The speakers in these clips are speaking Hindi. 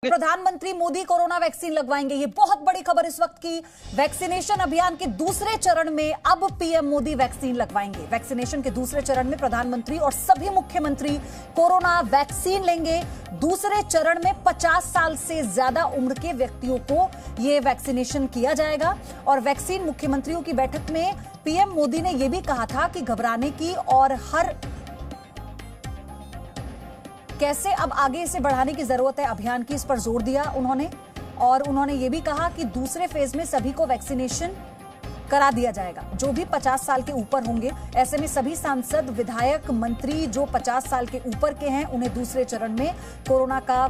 प्रधानमंत्री मोदी कोरोना वैक्सीन लगवाएंगे, ये बहुत बड़ी खबर इस वक्त की। वैक्सीनेशन अभियान के दूसरे चरण में अब पीएम मोदी वैक्सीन लगवाएंगे। वैक्सीनेशन के दूसरे चरण में प्रधानमंत्री और सभी मुख्यमंत्री कोरोना वैक्सीन लेंगे। दूसरे चरण में 50 साल से ज्यादा उम्र के व्यक्तियों को यह वैक्सीनेशन किया जाएगा। और वैक्सीन मुख्यमंत्रियों की बैठक में पीएम मोदी ने यह भी कहा था कि घबराने की और हर कैसे अब आगे इसे बढ़ाने की जरूरत है अभियान की, इस पर जोर दिया उन्होंने। और उन्होंने ये भी कहा कि दूसरे फेज में सभी को वैक्सीनेशन करा दिया जाएगा जो भी 50 साल के ऊपर होंगे। ऐसे में सभी सांसद, विधायक, मंत्री जो 50 साल के ऊपर के हैं उन्हें दूसरे चरण में कोरोना का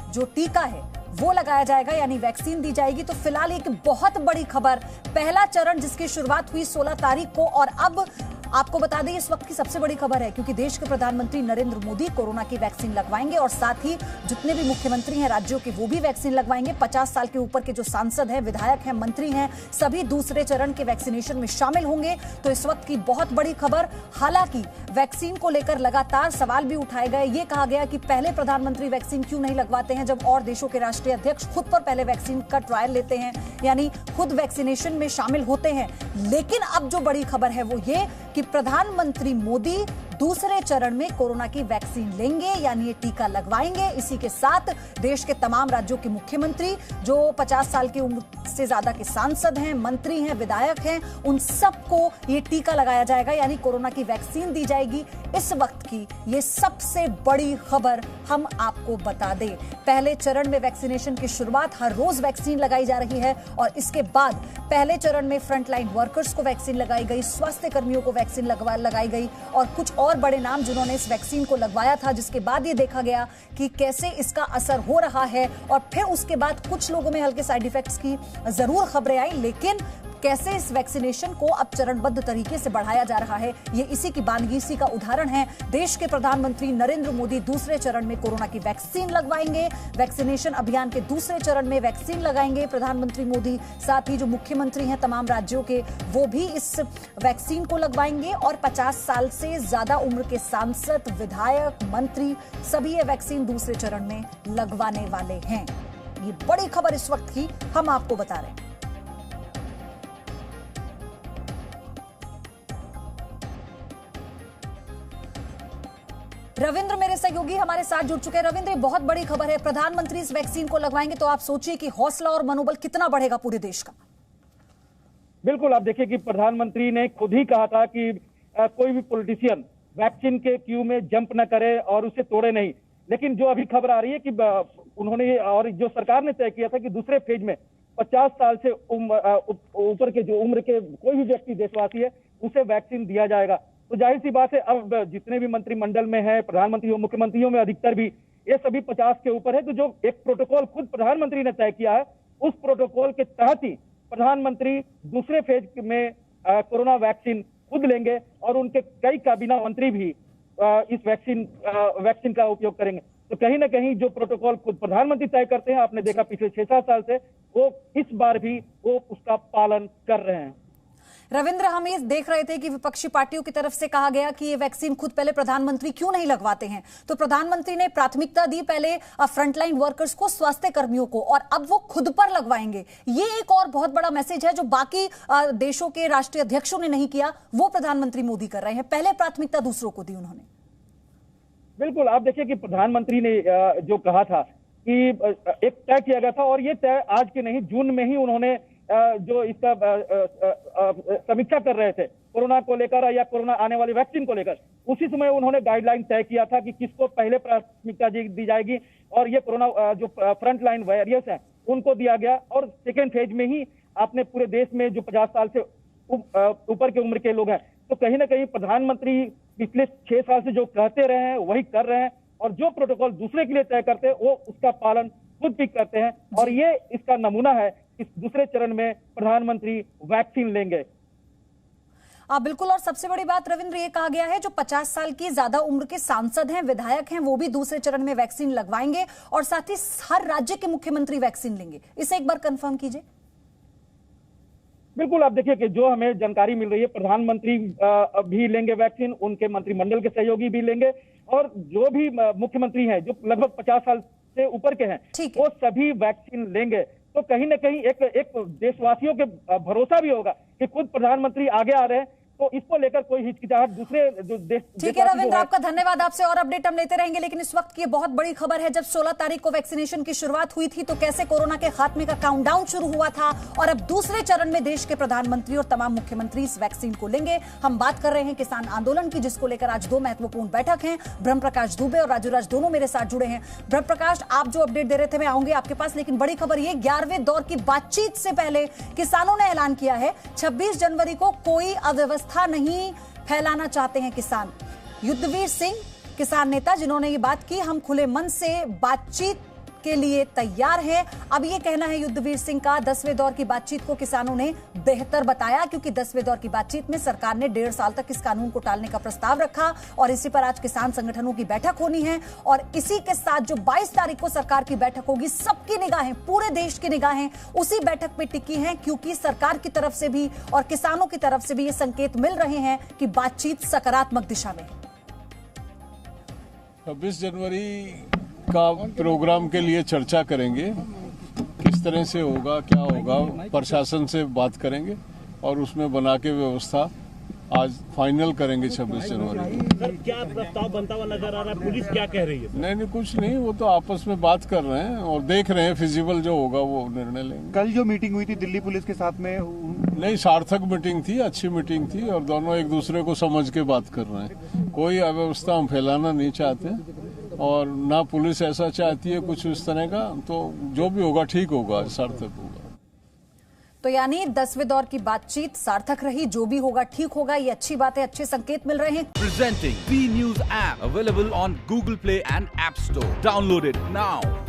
जो टीका है वो लगाया जाएगा, यानी वैक्सीन दी जाएगी। तो फिलहाल एक बहुत बड़ी खबर, पहला चरण जिसकी शुरुआत हुई 16 तारीख को, और अब आपको बता दें इस वक्त की सबसे बड़ी खबर है क्योंकि देश के प्रधानमंत्री नरेंद्र मोदी कोरोना की वैक्सीन लगवाएंगे और साथ ही जितने भी मुख्यमंत्री हैं राज्यों के वो भी वैक्सीन लगवाएंगे। 50 साल के ऊपर के जो सांसद हैं, विधायक हैं, मंत्री हैं, सभी दूसरे चरण के वैक्सीनेशन में शामिल होंगे। तो इस वक्त की बहुत बड़ी खबर। हालांकि वैक्सीन को लेकर लगातार सवाल भी उठाए गए। ये कहा गया कि पहले प्रधानमंत्री वैक्सीन क्यों नहीं लगवाते हैं जब और देशों के राष्ट्रीय अध्यक्ष खुद पर पहले वैक्सीन का ट्रायल लेते हैं, यानी खुद वैक्सीनेशन में शामिल होते हैं। लेकिन अब जो बड़ी खबर है वो ये कि प्रधानमंत्री मोदी दूसरे चरण में कोरोना की वैक्सीन लेंगे, यानी ये टीका लगवाएंगे। इसी के साथ देश के तमाम राज्यों के मुख्यमंत्री जो 50 साल की उम्र से ज्यादा के सांसद हैं, मंत्री हैं, विधायक हैं, उन सबको ये टीका लगाया जाएगा, यानी कोरोना की वैक्सीन दी जाएगी। इस वक्त की ये सबसे बड़ी खबर हम आपको बता दें। पहले चरण में वैक्सीनेशन की शुरुआत, हर रोज वैक्सीन लगाई जा रही है और इसके बाद पहले चरण में फ्रंटलाइन वर्कर्स को वैक्सीन लगाई गई, स्वास्थ्य कर्मियों को वैक्सीन लगाई गई और कुछ और बड़े नाम जिन्होंने इस वैक्सीन को लगवाया था, जिसके बाद ये देखा गया कि कैसे इसका असर हो रहा है। और फिर उसके बाद कुछ लोगों में हल्के साइड इफेक्ट्स की जरूर खबरें आई, लेकिन कैसे इस वैक्सीनेशन को अब चरणबद्ध तरीके से बढ़ाया जा रहा है, ये इसी की बानगी, इसी का उदाहरण है। देश के प्रधानमंत्री नरेंद्र मोदी दूसरे चरण में कोरोना की वैक्सीन लगवाएंगे। वैक्सीनेशन अभियान के दूसरे चरण में वैक्सीन लगाएंगे प्रधानमंत्री मोदी। साथ ही जो मुख्यमंत्री हैं तमाम राज्यों के वो भी इस वैक्सीन को लगवाएंगे और 50 साल से ज्यादा उम्र के सांसद, विधायक, मंत्री सभी ये वैक्सीन दूसरे चरण में लगवाने वाले हैं। ये बड़ी खबर इस वक्त की हम आपको बता रहे हैं। रविंद्र मेरे सहयोगी हमारे साथ जुड़ चुके हैं। रविंद्र, ये बहुत बड़ी खबर है, प्रधानमंत्री इस वैक्सीन को लगवाएंगे, तो आप सोचिए कि हौसला और मनोबल कितना बढ़ेगा पूरे देश का। बिल्कुल, आप देखिए कि प्रधानमंत्री ने खुद ही कहा था कि कोई भी पॉलिटिशियन वैक्सीन के क्यू में जंप न करे और उसे तोड़े नहीं। लेकिन जो अभी खबर आ रही है कि उन्होंने और जो सरकार ने तय किया था कि दूसरे फेज में 50 साल से ऊपर के जो उम्र के कोई भी व्यक्ति देशवासी है उसे वैक्सीन दिया जाएगा। तो जाहिर सी बात है अब जितने भी मंत्रिमंडल में है, प्रधानमंत्री और मुख्यमंत्रियों में अधिकतर भी ये सभी 50 के ऊपर है। तो जो एक प्रोटोकॉल खुद प्रधानमंत्री ने तय किया है उस प्रोटोकॉल के तहत ही प्रधानमंत्री दूसरे फेज में कोरोना वैक्सीन खुद लेंगे और उनके कई काबीना मंत्री भी इस वैक्सीन का उपयोग करेंगे। तो कहीं ना कहीं जो प्रोटोकॉल खुद प्रधानमंत्री तय करते हैं, आपने देखा पिछले 6-7 साल से, वो इस बार भी वो उसका पालन कर रहे हैं। रविंद्र, हम ये देख रहे थे कि विपक्षी पार्टियों की तरफ से कहा गया कि ये वैक्सीन खुद पहले प्रधानमंत्री क्यों नहीं लगवाते हैं, तो प्रधानमंत्री ने प्राथमिकता दी पहले फ्रंटलाइन वर्कर्स को, स्वास्थ्य कर्मियों को, और अब वो खुद पर लगवाएंगे। ये एक और बहुत बड़ा मैसेज है जो बाकी देशों के राष्ट्रीय अध्यक्षों ने नहीं किया, वो प्रधानमंत्री मोदी कर रहे हैं। पहले प्राथमिकता दूसरों को दी उन्होंने। बिल्कुल, आप देखिए कि प्रधानमंत्री ने जो कहा था कि एक तय किया गया था और ये तय आज के नहीं, जून में ही उन्होंने जो इसका समीक्षा कर रहे थे कोरोना को लेकर या कोरोना आने वाली वैक्सीन को लेकर, उसी समय उन्होंने गाइडलाइन तय किया था कि किसको पहले प्राथमिकता दी जाएगी और ये कोरोना जो फ्रंट लाइन वॉरियर्स हैं उनको दिया गया। और सेकेंड फेज में ही आपने पूरे देश में जो 50 साल से ऊपर के उम्र के लोग हैं, तो कहीं ना कहीं प्रधानमंत्री पिछले 6 साल से जो कहते रहे हैं वही कर रहे हैं और जो प्रोटोकॉल दूसरे के लिए तय करते हैं वो उसका पालन खुद भी करते हैं। और ये इसका नमूना है, इस दूसरे चरण में प्रधानमंत्री वैक्सीन लेंगे। बिल्कुल, और सबसे बड़ी बात रविंद्र ये कहा गया है जो 50 साल की ज्यादा उम्र के सांसद हैं, विधायक हैं, वो भी दूसरे चरण में वैक्सीन लगवाएंगे और साथ ही हर राज्य के मुख्यमंत्री वैक्सीन लेंगे। इसे एक बार कंफर्म कीजिए। बिल्कुल, आप देखिए कि जो हमें जानकारी मिल रही है, प्रधानमंत्री भी लेंगे वैक्सीन, उनके मंत्रिमंडल के सहयोगी भी लेंगे और जो भी मुख्यमंत्री हैं जो लगभग 50 साल से ऊपर के हैं, ठीक है। वो सभी वैक्सीन लेंगे। तो कहीं ना कहीं एक देशवासियों के भरोसा भी होगा कि खुद प्रधानमंत्री आगे आ रहे हैं, तो इसको लेकर कोई हिचकिचाहट दूसरे जो देश। ठीक है रविंद्र, आपका धन्यवाद। आपसे और अपडेट हम लेते रहेंगे, लेकिन इस वक्त की बहुत बड़ी खबर है, जब 16 तारीख को वैक्सीनेशन की शुरुआत हुई थी तो कैसे कोरोना के खात्मे का काउंटडाउन शुरू हुआ था, और अब दूसरे चरण में देश के प्रधानमंत्री और तमाम मुख्यमंत्री इस वैक्सीन को लेंगे। हम बात कर रहे हैं किसान आंदोलन की, जिसको लेकर आज दो महत्वपूर्ण बैठक हैं। ब्रह्म प्रकाश दुबे और राजू राज दोनों मेरे साथ जुड़े हैं। ब्रह्म प्रकाश, आप जो अपडेट दे रहे थे मैं आऊंगी आपके पास, लेकिन बड़ी खबर ये, 11वें दौर की बातचीत से पहले किसानों ने ऐलान किया है 26 जनवरी को कोई अव्यवस्था नहीं फैलाना चाहते हैं किसान। युद्धवीर सिंह किसान नेता, जिन्होंने ये बात की, हम खुले मन से बातचीत के लिए तैयार हैं। अब ये कहना है युद्धवीर सिंह का, 10वें दौर की बातचीत को किसानों ने बेहतर बताया, क्योंकि 10वें दौर की बातचीत में सरकार ने 1.5 साल तक इस कानून को टालने का प्रस्ताव रखा, और इसी पर आज किसान संगठनों की बैठक होनी है। और इसी के साथ जो 22 तारीख को सरकार की बैठक होगी, सबकी निगाहें, पूरे देश की निगाहें उसी बैठक पे टिकी हैं, क्योंकि सरकार की तरफ से भी और किसानों की तरफ से भी ये संकेत मिल रहे हैं कि बातचीत सकारात्मक दिशा में। 26 जनवरी का प्रोग्राम के लिए चर्चा करेंगे, किस तरह से होगा, क्या होगा, प्रशासन से बात करेंगे और उसमें बना के व्यवस्था आज फाइनल करेंगे 26 जनवरी। सर, क्या प्रस्ताव बनता हुआ नजर आ रहा है? पुलिस क्या कह रही है? नहीं, कुछ नहीं, वो तो आपस में बात कर रहे हैं और देख रहे हैं, फिजिबल जो होगा वो निर्णय लेंगे। कल जो मीटिंग हुई थी दिल्ली पुलिस के साथ में, नहीं, सार्थक मीटिंग थी, अच्छी मीटिंग थी, और दोनों एक दूसरे को समझ के बात कर रहे हैं। कोई अव्यवस्था हम फैलाना नहीं चाहते और ना पुलिस ऐसा चाहती है कुछ इस तरह का, तो जो भी होगा ठीक होगा, सार्थक होगा। तो यानी 10वें दौर की बातचीत सार्थक रही, जो भी होगा ठीक होगा, ये अच्छी बात है, अच्छे संकेत मिल रहे हैं। Presenting B News app available on Google Play and App Store. Download it now.